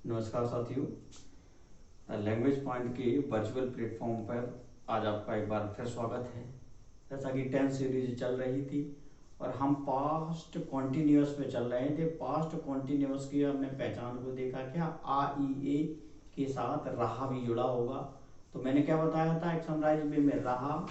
नमस्कार साथियों, language point के वर्चुअल प्लेटफॉर्म पर आज आपका एक बार फिर स्वागत है। जैसा कि 10 सीरीज चल रही थी और हम पास्ट कॉन्टिन्यूअस पे चल रहे थे। पास्ट कॉन्टिन्यूअस की हमने पहचान को देखा, क्या आ ई ए के साथ रहा भी जुड़ा होगा। तो मैंने क्या बताया था, एक समराइज वे में रहा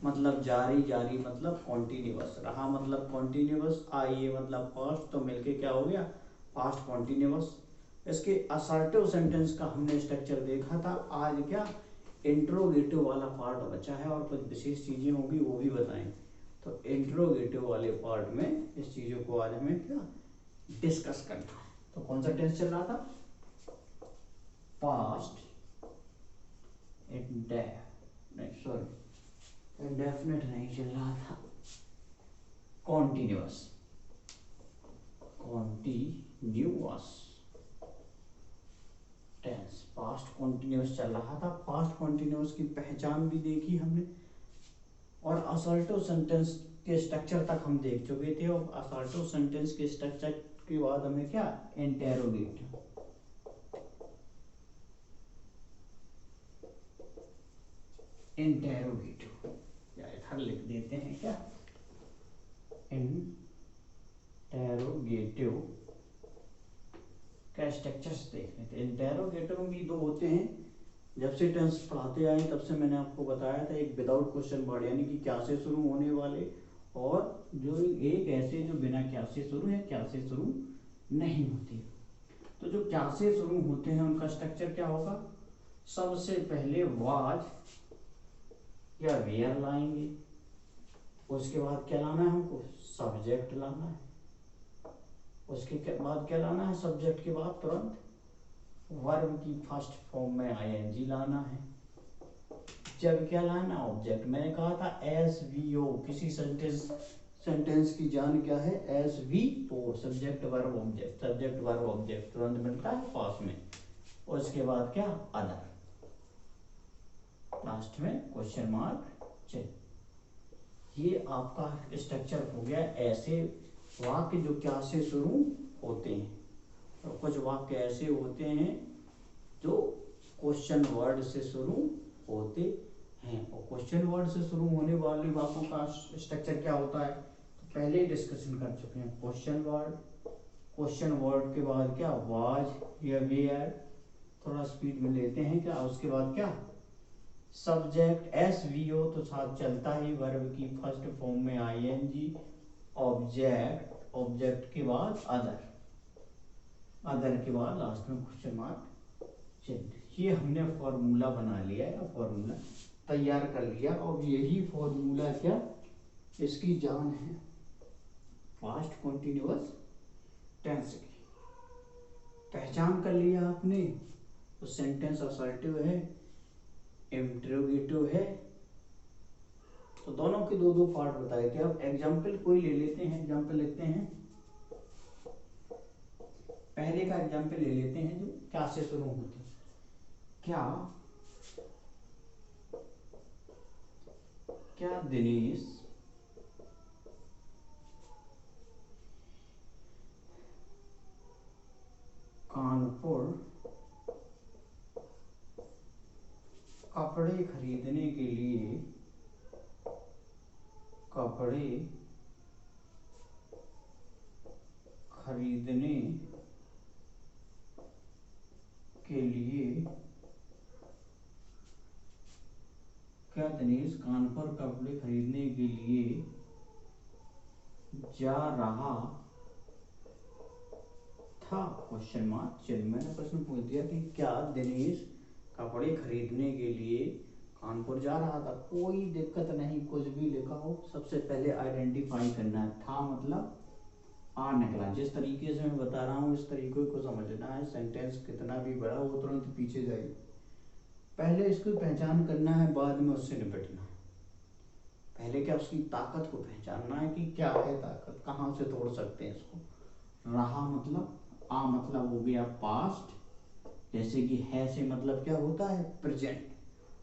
मतलब जारी, जारी मतलब कॉन्टिन्यूअस, रहा मतलब कॉन्टिन्यूअस, आ ई ए मतलब पास्ट, तो मिलके क्या हो गया पास्ट कॉन्टिन्यूअस। इसके असर्टिव सेंटेंस का हमने स्ट्रक्चर देखा था। आज क्या इंट्रोगेटिव वाला पार्ट बचा है और कुछ विशेष चीजें होंगी वो भी बताएं। तो इंट्रोगेटिव वाले पार्ट में इस चीजों को आज हमें क्या डिस्कस करना है। तो कौन सा टेंस चल रहा था, पास्ट इंडेफिनिट नहीं चल रहा था, continuous, continuous tense, past continuous चल रहा था। पास्ट कॉन्टिन्यूअस की पहचान भी देखी हमने और असर्टिव सेंटेंस के स्ट्रक्चर तक हम देख चुके थे। और असर्टिव सेंटेंस के स्ट्रक्चर के बाद हमें क्या इंटेरोगेटिव, इंटेरोगेटिव या इधर लिख देते हैं क्या, इंटेरोगेटिव का स्ट्रक्चर्स देखने थे। इंटेरोगेटिव भी दो होते हैं। जब से टेंस पढ़ाते आए तब से मैंने आपको बताया था, एक विदाउट क्वेश्चन वर्ड यानी कि क्या से शुरू होने वाले, और जो एक ऐसे जो बिना क्या से शुरू या क्या से शुरू नहीं होती। तो जो क्या से शुरू होते हैं उनका स्ट्रक्चर क्या होगा, सबसे पहले वाज या वेयर लाएंगे, उसके बाद क्या लाना है हमको, सब्जेक्ट लाना है, उसके बाद क्या लाना है, सब्जेक्ट के बाद तुरंत वर्ब की फर्स्ट फॉर्म में आईएनजी लाना है। जब क्या लाना, ऑब्जेक्ट। मैंने कहा था एस वी ओ, किसी सेंटेंस की जान क्या है, S V O, subject verb object, subject verb object तुरंत मिलता है पास में। और उसके बाद क्या, अदर, लास्ट में क्वेश्चन मार्क चिन्ह। ये आपका स्ट्रक्चर हो गया। ऐसे वाक्य जो क्या से शुरू होते हैं, और कुछ वाक्य ऐसे होते हैं जो क्वेश्चन वर्ड से शुरू होते हैं। और क्वेश्चन वर्ड से शुरू होने वाले वाक्यों का स्ट्रक्चर क्या होता है, तो पहले ही डिस्कशन कर चुके हैं। क्वेश्चन वर्ड, क्वेश्चन वर्ड के बाद क्या, वाज या वेयर, थोड़ा स्पीड में लेते हैं क्या, उसके बाद क्या, सब्जेक्ट एस वी ओ तो साथ चलता ही, वर्ब की फर्स्ट फॉर्म में आईएनजी, ऑब्जेक्ट, ऑब्जेक्ट के बाद अदर, अदर के बाद लास्ट में क्वेश्चन मार्क चिन्ह। ये हमने फॉर्मूला बना लिया है, फॉर्मूला तैयार कर लिया। और यही फॉर्मूला क्या, इसकी जान है पास्ट कॉन्टिन्यूअस टेंस की। पहचान कर लिया आपने, तो सेंटेंस असर्टिव है, इंटरोगेटिव है। तो दोनों के दो दो पार्ट बताए थे। अब एग्जाम्पल कोई ले लेते हैं, एग्जाम्पल लिखते हैं। पहले का एग्जाम्पल ले लेते हैं जो क्या से शुरू होते हैं। क्या, क्या दिनेश कानपुर कपड़े खरीदने के लिए, कपड़े खरीदने के लिए, क्या दिनेश कानपुर कपड़े खरीदने के लिए जा रहा था, क्वेश्चन मार्क चिन्ह। मैंने प्रश्न पूछ दिया कि क्या दिनेश कपड़े खरीदने के लिए कानपुर जा रहा था। कोई दिक्कत नहीं, कुछ भी लिखा हो, सबसे पहले आइडेंटिफाई करना है। था मतलब आ निकला। जिस तरीके से मैं बता रहा हूँ इस तरीके को समझना है। सेंटेंस कितना भी बड़ा हो तुरंत पीछे जाइए, पहले इसकी पहचान करना है, बाद में उससे निपटना है। पहले क्या, उसकी ताकत को पहचानना है कि क्या है ताकत, कहाँ से तोड़ सकते हैं इसको। रहा मतलब, आ मतलब हो गया पास्ट, जैसे कि है से मतलब क्या होता है, प्रेजेंट।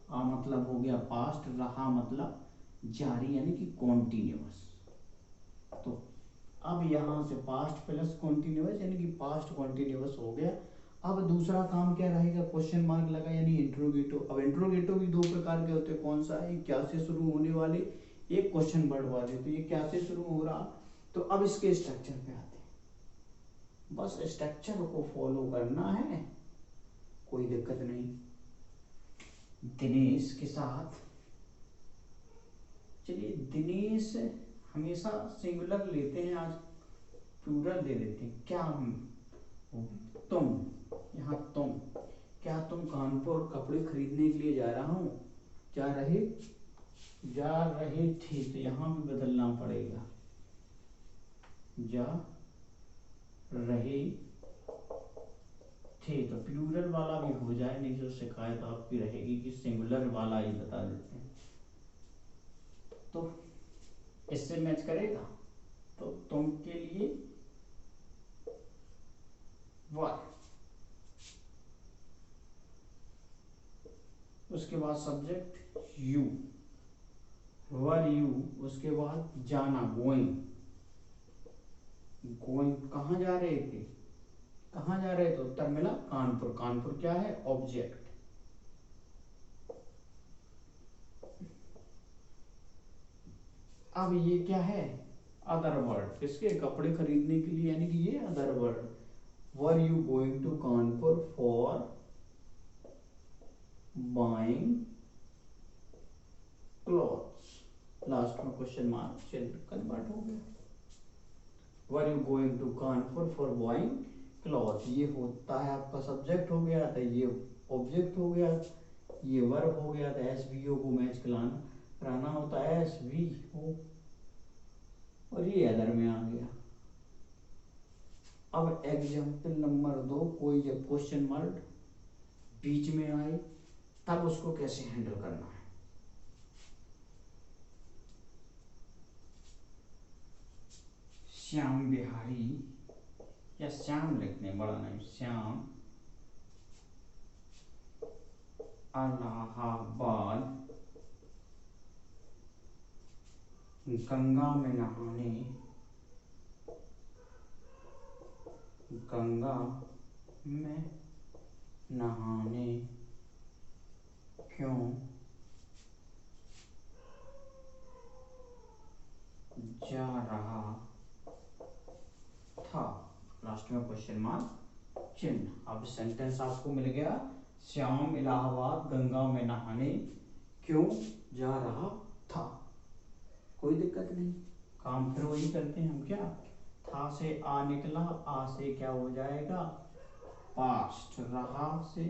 आ मतलब हो गया पास्ट, रहा मतलब जारी यानी कि कॉन्टिन्यूअस। तो अब यहां से पास्ट प्लस कॉन्टिन्यूअस यानी कि पास्ट कॉन्टिन्यूअस हो गया। अब दूसरा काम क्या रहेगा, क्वेश्चन मार्क लगा यानी इंट्रोगेटिव। अब इंट्रोगेटिव भी दो प्रकार के होते हैं, कौन सा है, क्या से शुरू होने वाले, एक क्वेश्चन वर्ड वाले। तो ये क्या से शुरू हो रहा, तो अब इसके स्ट्रक्चर पे आते हैं। बस स्ट्रक्चर को फॉलो करना है, कोई दिक्कत नहीं। दिनेश के साथ, चलिए दिनेश हमेशा सिंगुलर लेते हैं, आज प्लूरल दे देते हैं। क्या तुम, यहाँ तुम, क्या तुम कानपुर कपड़े खरीदने के लिए जा रहा हूँ, जा रहे थे, तो यहाँ भी बदलना पड़ेगा, जा रहे थे। तो प्लूरल वाला भी हो जाए, नहीं तो शिकायत आपकी रहेगी कि सिंगुलर वाला ही बता देते हैं। तो इससे मैच करेगा, तो तुम के लिए वर, उसके बाद सब्जेक्ट यू, वर यू, उसके बाद जाना गोइंग, कहाँ जा रहे थे, कहाँ जा रहे थे, उत्तर मिला कानपुर। कानपुर क्या है, ऑब्जेक्ट। अब ये क्या है, अदर वर्ड, किसके, कपड़े खरीदने के लिए, यानी कि ये other word. Were you going to Kanpur for buying clothes, last में क्वेश्चन मार्क चिन्ह कन्वर्ट हो गया। Were you going to Kanpur for buying cloth, ये होता है आपका सब्जेक्ट हो गया, तो ये ऑब्जेक्ट हो गया, ये वर्ब हो गया। तो एस वी ओ को मैच कराना होता है एस वी ओ, और ये अदर में आ गया। अब एग्जाम्पल नंबर 2, कोई जब क्वेश्चन मार्क बीच में आए तब उसको कैसे हैंडल करना है। श्याम बिहारी, या श्याम लिखने, बड़ा नहीं, श्याम इलाहाबाद गंगा में नहाने, गंगा में नहाने क्यों जा रहा था, लास्ट में क्वेश्चन मार्क चिन्ह। अब सेंटेंस आपको मिल गया, श्याम इलाहाबाद गंगा में नहाने क्यों जा रहा था, कोई दिक्कत नहीं। काम फिर वही करते हैं हम, क्या, था से आ निकला, आ से क्या हो जाएगा, पास्ट, रहा से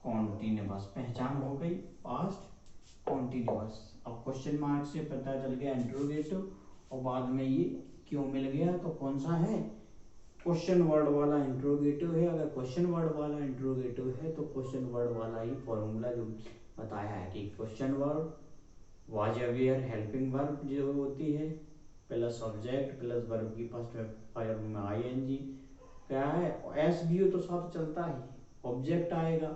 कॉन्टिन्यूअस, पहचान हो गई, पास्ट कॉन्टिन्यूअस। अब क्वेश्चन मार्क से पता चल गया इंट्रोगेटिव, और बाद में ये क्यों मिल गया, तो कौन सा है, क्वेश्चन वर्ड वाला इंट्रोगेटिव है। अगर क्वेश्चन वर्ड वाला इंट्रोगेटिव है तो क्वेश्चन वर्ड वाला ही फॉर्मूला जो बताया है कि question word, was aware, helping verb जो होती है, प्लस सब्जेक्ट प्लस वर्ब की फर्स्ट फॉर्म में आईएनजी, क्या है, एस बी ओ तो साथ चलता ही, ऑब्जेक्ट आएगा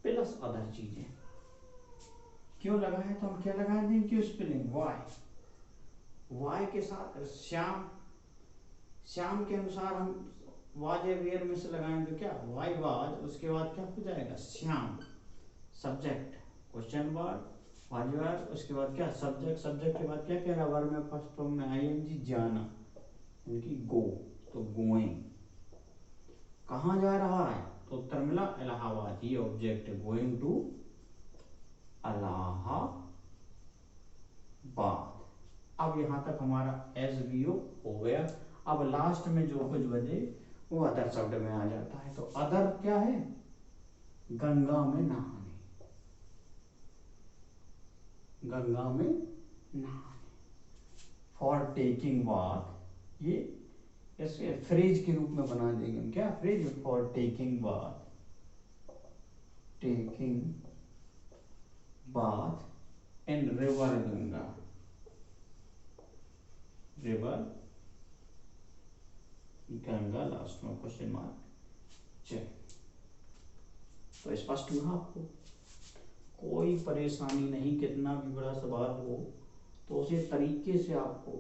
प्लस अदर चीजें। क्यों लगा है, तो हम क्या लगाए थे, क्यों स्पेलिंग वाई, वाई के साथ श्याम, श्याम के अनुसार हम वाज अवेयर में से लगाएं तो क्या, वाई वाज, उसके बाद क्या हो जाएगा, Shyam, subject, question word, was word, उसके बाद क्या, सब्जेक्ट, सब्जेक्ट के बाद क्या कह रहा, वर्ब में फर्स्ट फॉर्म में आईएनजी, जाना, उनकी गो, तो गोइंग, कहाँ जा रहा है, तो उत्तर मिला इलाहाबाद, ये ऑब्जेक्ट, गोइंग टू इलाहाबाद। अब यहाँ तक हमारा एस बी ओ हो गया। अब लास्ट में जो कुछ बचे वो अदर शब्द में आ जाता है। तो अदर क्या है, गंगा में नहाने, गंगा में नहाने, फॉर टेकिंग बाथ, ये इसके फ्रेज के रूप में बना देंगे हम, क्या phrase, for taking bath, taking bath in river Ganga, river Ganga, last में क्वेश्चन मार्क। चलिए, तो स्पष्ट हुआ आपको, कोई परेशानी नहीं, कितना भी बड़ा सवाल हो तो उसे तरीके से आपको,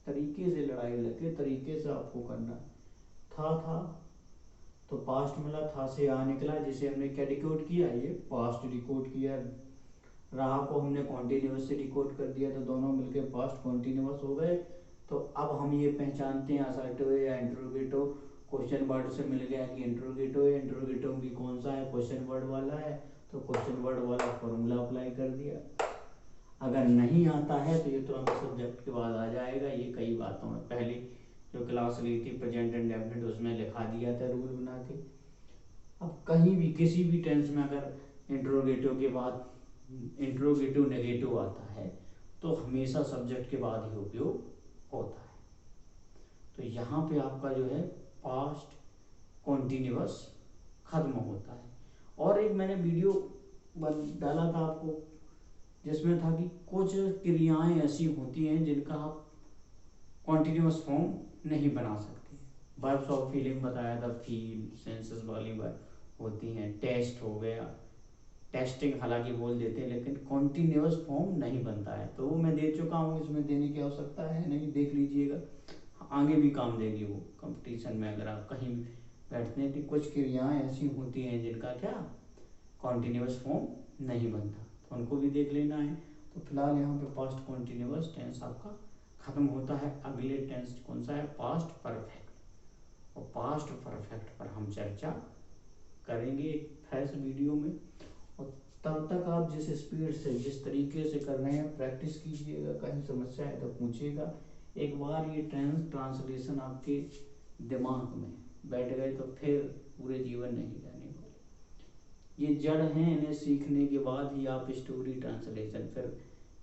तरीके से लड़ाई लगे, तरीके से आपको करना। था तो पास्ट मिला, था से आ निकला, जिसे हमने क्या डिकोड किया, ये पास्ट डिकोड किया। रहा को हमने कॉन्टिन्यूस से डिकोड कर दिया, तो दोनों मिलके पास्ट कॉन्टिन्यूस हो गए। तो अब हम ये पहचानते हैं असर्टिव या इंट्रोगेटिव, क्वेश्चन वर्ड से मिल गया कि इंट्रोगेटिव है। इंट्रोगेटिव भी कौन सा है, क्वेश्चन वर्ड वाला है, तो क्वेश्चन वर्ड वाला फॉर्मूला अप्लाई कर दिया। अगर नहीं आता है तो ये तुरंत सब्जेक्ट के बाद आ जाएगा। ये कई बातों में पहले जो क्लास ली थी प्रेजेंट इंडेफिनिट, उसमें लिखा दिया था रूल बना के। अब कहीं भी किसी भी टेंस में अगर इंट्रोगेटिव के बाद इंट्रोगेटिव नेगेटिव आता है तो हमेशा सब्जेक्ट के बाद ही उपयोग होता है। तो यहाँ पे आपका जो है पास्ट कॉन्टिन्यूअस खत्म होता है। और एक मैंने वीडियो डाला था आपको जिसमें था कि कुछ क्रियाएं ऐसी होती हैं जिनका आप कॉन्टिन्यूअस फॉर्म नहीं बना सकते। वर्ब्स ऑफ फीलिंग बताया था, फील सेंसेस वाली वर्ब होती हैं। टेस्ट हो गया, टेस्टिंग हालांकि बोल देते हैं, लेकिन कॉन्टिन्यूअस फॉर्म नहीं बनता है। तो वो मैं दे चुका हूँ, इसमें देने की आवश्यकता है नहीं, देख लीजिएगा, आगे भी काम देगी वो कंपटीशन में अगर आप कहीं बैठते हैं। तो कुछ क्रियाएं ऐसी होती हैं जिनका क्या कॉन्टिन्यूअस फॉर्म नहीं बनता, तो उनको भी देख लेना है। तो फिलहाल यहाँ पे पास्ट कॉन्टिन्यूअस टेंस आपका खत्म होता है। अगले टेंस कौन सा है, पास्ट परफेक्ट। और पास्ट परफेक्ट पर हम चर्चा करेंगे एक फ्रेश वीडियो में। और तब तक आप जिस स्पीड से जिस तरीके से कर रहे हैं प्रैक्टिस कीजिएगा। कहीं समस्या है तो पूछिएगा। एक बार ये ट्रांसलेशन आपके दिमाग में बैठ गए तो फिर पूरे जीवन नहीं जाने वाले। ये जड़ हैं, इन्हें सीखने के बाद ही आप स्टोरी ट्रांसलेशन, फिर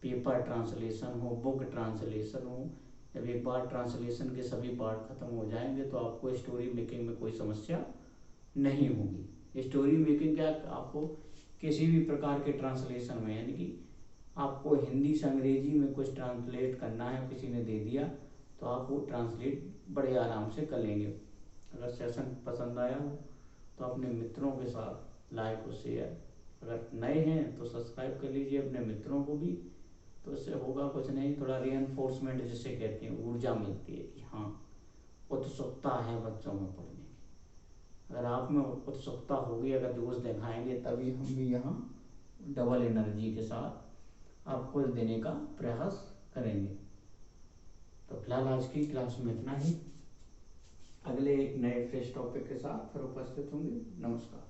पेपर ट्रांसलेशन हो, बुक ट्रांसलेशन हो, जब एक बार ट्रांसलेशन के सभी पार्ट खत्म हो जाएंगे तो आपको स्टोरी मेकिंग में कोई समस्या नहीं होगी। स्टोरी मेकिंग क्या, आपको किसी भी प्रकार के ट्रांसलेशन में, यानी कि आपको हिंदी से अंग्रेजी में कुछ ट्रांसलेट करना है, किसी ने दे दिया तो आप वो ट्रांसलेट बड़े आराम से कर लेंगे। अगर सेशन पसंद आया हो तो अपने मित्रों के साथ लाइक और शेयर, अगर नए हैं तो सब्सक्राइब कर लीजिए अपने मित्रों को भी। तो इससे होगा कुछ नहीं, थोड़ा रीएनफोर्समेंट जिसे कहते हैं, ऊर्जा मिलती है कि हाँ उत्सुकता है बच्चों में पढ़ने की। अगर आप में उत्सुकता होगी, अगर जोश दिखाएंगे, तभी हम भी यहाँ डबल एनर्जी के साथ आपको देने का प्रयास करेंगे। तो फिलहाल आज की क्लास में इतना ही। अगले एक नए फ्रेश टॉपिक के साथ फिर उपस्थित होंगे। नमस्कार।